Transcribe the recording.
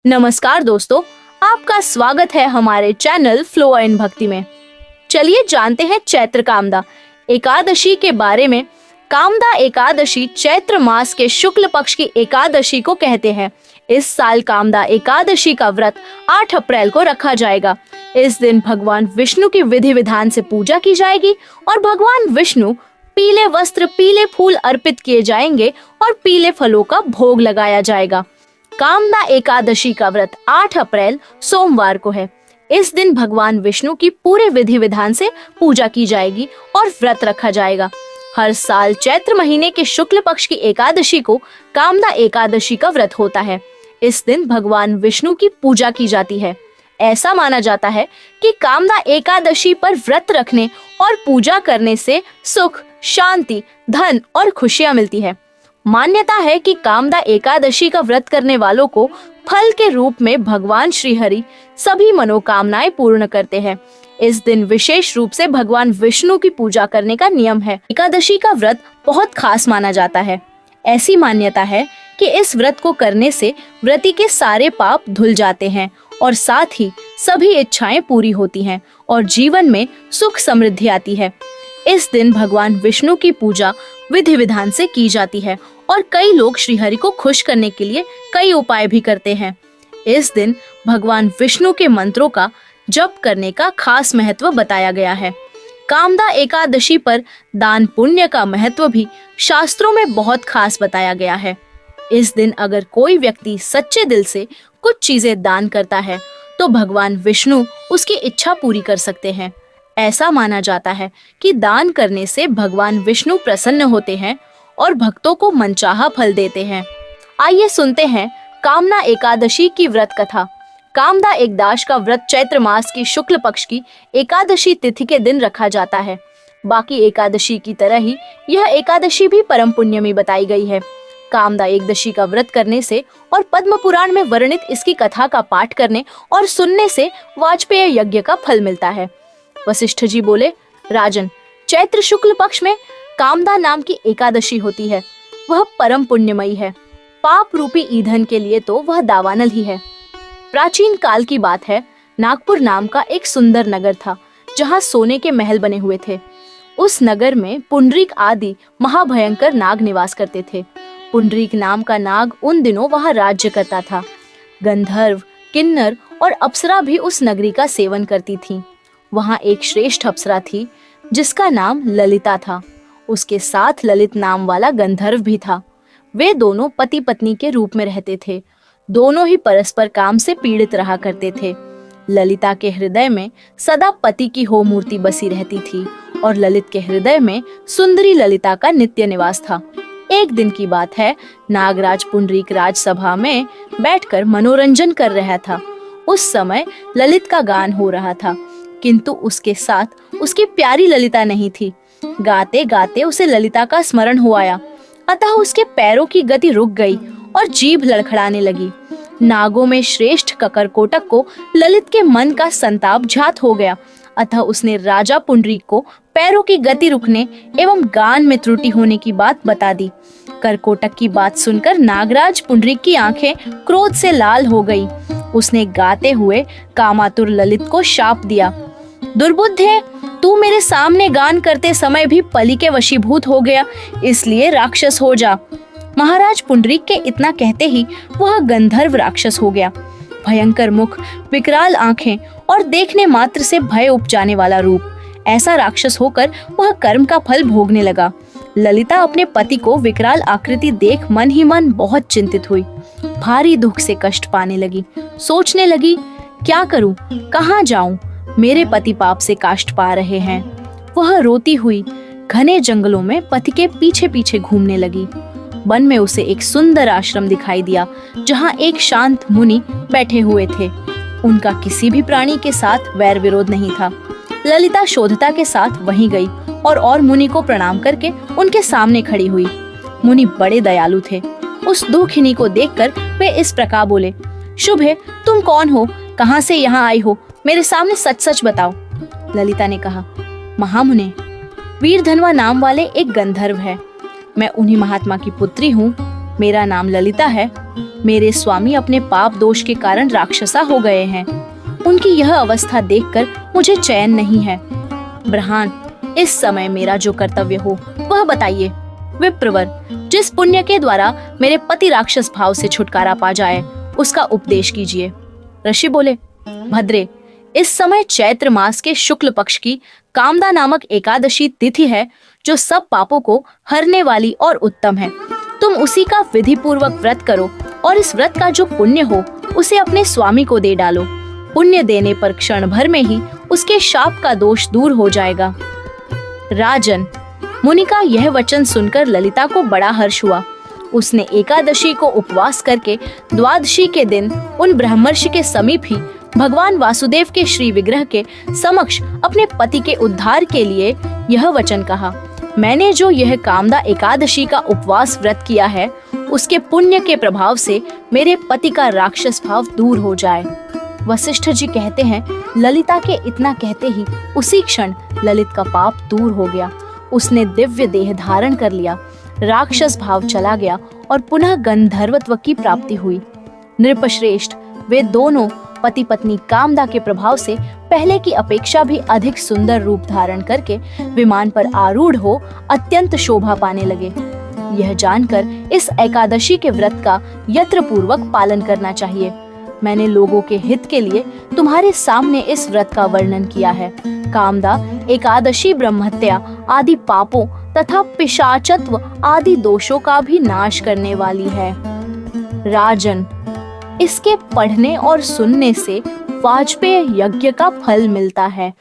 नमस्कार दोस्तों, आपका स्वागत है हमारे चैनल फ्लो इन भक्ति में। चलिए जानते हैं चैत्र कामदा एकादशी के बारे में। कामदा एकादशी चैत्र मास के शुक्ल पक्ष की एकादशी को कहते हैं। इस साल कामदा एकादशी का व्रत 8 अप्रैल को रखा जाएगा। इस दिन भगवान विष्णु की विधि विधान से पूजा की जाएगी और भगवान विष्णु पीले वस्त्र, पीले फूल अर्पित किए जाएंगे और पीले फलों का भोग लगाया जाएगा। कामदा एकादशी का व्रत 8 अप्रैल सोमवार को है। इस दिन भगवान विष्णु की पूरे विधि विधान से पूजा की जाएगी और व्रत रखा जाएगा। हर साल चैत्र महीने के शुक्ल पक्ष की एकादशी को कामदा एकादशी का व्रत होता है। इस दिन भगवान विष्णु की पूजा की जाती है। ऐसा माना जाता है कि कामदा एकादशी पर व्रत रखने और पूजा करने से सुख, शांति, धन और खुशियां मिलती है। मान्यता है कि कामदा एकादशी का व्रत करने वालों को फल के रूप में भगवान श्री हरि सभी मनोकामनाएं पूर्ण करते हैं। इस दिन विशेष रूप से भगवान विष्णु की पूजा करने का नियम है। एकादशी का व्रत बहुत खास माना जाता है। ऐसी मान्यता है कि इस व्रत को करने से व्रती के सारे पाप धुल जाते हैं और साथ ही सभी इच्छाएं पूरी होती हैं और जीवन में सुख समृद्धि आती है। इस दिन भगवान विष्णु की पूजा विधि विधान से की जाती है और कई लोग श्रीहरि को खुश करने के लिए कई उपाय भी करते हैं। इस दिन भगवान विष्णु के मंत्रों का जप करने का खास महत्व बताया गया है। कामदा एकादशी पर दान पुण्य का महत्व भी शास्त्रों में बहुत खास बताया गया है। इस दिन अगर कोई व्यक्ति सच्चे दिल से कुछ चीजें दान करता है तो भगवान विष्णु उसकी इच्छा पूरी कर सकते हैं। ऐसा माना जाता है कि दान करने से भगवान विष्णु प्रसन्न होते हैं और भक्तों को मनचाहा फल देते हैं। आइए सुनते हैं कामदा एकादशी की व्रत कथा। कामदा एकादशी का व्रत चैत्र मास की शुक्ल पक्ष की एकादशी तिथि के दिन रखा जाता है। बाकी एकादशी की तरह ही यह एकादशी भी परम पुण्यमी बताई गई है। कामदा एकादशी का व्रत करने से और पद्म पुराण में वर्णित इसकी कथा का पाठ करने और सुनने से वाजपेय यज्ञ का फल मिलता है। वशिष्ठ जी बोले, राजन, चैत्र शुक्ल पक्ष में कामदा नाम की एकादशी होती है। वह परम पुण्यमयी है। पाप रूपी ईंधन के लिए तो वह दावानल ही है। प्राचीन काल की बात है। नागपुर नाम का एक सुंदर नगर था जहाँ सोने के महल बने हुए थे। उस नगर में पुंडरीक आदि महाभयंकर नाग निवास करते थे। पुंडरीक नाम का नाग उन दिनों वहाँ राज्य करता था। गंधर्व, किन्नर और अप्सरा भी उस नगरी का सेवन करती थीं। वहाँ एक श्रेष्ठ अप्सरा थी जिसका नाम ललिता था। उसके साथ ललित नाम वाला गंधर्व भी था। वे दोनों पति पत्नी के रूप में रहते थे। दोनों ही परस्पर काम से पीड़ित रहा करते थे। ललिता के हृदय में सदा पति की हो मूर्ति बसी रहती थी और ललित के हृदय में सुंदरी ललिता का नित्य निवास था। एक दिन की बात है, नागराज पुंडरीक राजसभा में बैठकर मनोरंजन कर रहा था। उस समय ललित का गान हो रहा था, किंतु उसके साथ उसकी प्यारी ललिता नहीं थी। गाते गाते उसे ललिता का स्मरण हो आया, अतः उसके पैरों की गति रुक गई और जीभ लड़खड़ाने लगी। नागों में श्रेष्ठ ककरकोटक को ललित के मन का संताप झात हो गया, अतः उसने राजा पुंडरीक को पैरों की गति रुकने एवं गान में त्रुटि होने की बात बता दी। करकोटक की बात सुनकर नागराज पुंडरीक की आंखें क्रोध से लाल हो गई। उसने गाते हुए कामातुर ललित को शाप दिया, दुर्बुद्धे, तू मेरे सामने गान करते समय भी पली के वशीभूत हो गया, इसलिए राक्षस हो जा। महाराज पुंडरीक के इतना कहते ही वह गंधर्व राक्षस हो गया। भयंकर मुख, विकराल आंखें और देखने मात्र से भय उपजाने वाला रूप, ऐसा राक्षस होकर वह कर्म का फल भोगने लगा। ललिता अपने पति को विकराल आकृति देख मन ही मन बहुत चिंतित हुई। भारी दुख से कष्ट पाने लगी। सोचने लगी, क्या करूं, कहाँ जाऊं, मेरे पति पाप से काष्ट पा रहे हैं। वह रोती हुई घने जंगलों में पति के पीछे पीछे घूमने लगी। वन में उसे एक सुंदर आश्रम दिखाई दिया जहाँ एक शांत मुनि बैठे हुए थे। उनका किसी भी प्राणी के साथ वैर विरोध नहीं था। ललिता शोधता के साथ वहीं गई और मुनि को प्रणाम करके उनके सामने खड़ी हुई। मुनि बड़े दयालु थे। उस दुखिनी को देखकर वे इस प्रकार बोले, शुभे, तुम कौन हो, कहाँ से यहाँ आई हो, मेरे सामने सच सच बताओ। ललिता ने कहा, महामुने, वीरधनवा नाम वाले एक गंधर्व है। मैं उन्हीं महात्मा की पुत्री हूँ। मेरा नाम ललिता है। मेरे स्वामी अपने पाप दोष के कारण राक्षसा हो गए हैं। उनकी यह अवस्था देखकर मुझे चैन नहीं है। ब्रह्मण, इस समय मेरा जो कर्तव्य हो वह बताइए। विप्रवर, जिस पुण्य के द्वारा मेरे पति राक्षस भाव से छुटकारा पा जाए उसका उपदेश कीजिए। ऋषि बोले, भद्रे, इस समय चैत्र मास के शुक्ल पक्ष की कामदा नामक एकादशी तिथि है, जो सब पापों को हरने वाली और उत्तम है। तुम उसी का विधि पूर्वक व्रत करो और इस व्रत का जो पुण्य हो उसे अपने स्वामी को दे डालो। पुण्य देने पर क्षण भर में ही उसके शाप का दोष दूर हो जाएगा। राजन, मुनि का यह वचन सुनकर ललिता को बड़ा हर्ष हुआ। उसने एकादशी को उपवास करके द्वादशी के दिन उन ब्रह्मर्षि के समीप ही भगवान वासुदेव के श्री विग्रह के समक्ष अपने पति के उद्धार के लिए यह वचन कहा, मैंने जो यह कामदा एकादशी का उपवास व्रत किया है उसके पुण्य के प्रभाव से मेरे पति का राक्षस भाव दूर हो जाए। वशिष्ठ जी कहते हैं, ललिता के इतना कहते ही उसी क्षण ललित का पाप दूर हो गया। उसने दिव्य देह धारण कर लिया, राक्षस भाव चला गया और पुनः गंधर्वत्व की प्राप्ति हुई। नृपश्रेष्ठ, वे दोनों पति पत्नी कामदा के प्रभाव से पहले की अपेक्षा भी अधिक सुंदर रूप धारण करके विमान पर आरूढ़ हो अत्यंत शोभा पाने लगे। यह जानकर इस एकादशी के व्रत का यत्र पूर्वक पालन करना चाहिए। मैंने लोगों के हित के लिए तुम्हारे सामने इस व्रत का वर्णन किया है। कामदा एकादशी ब्रह्महत्या आदि पापों तथा पिशाचत्व आदि दोषों का भी नाश करने वाली है। राजन, इसके पढ़ने और सुनने से वाजपेय यज्ञ का फल मिलता है।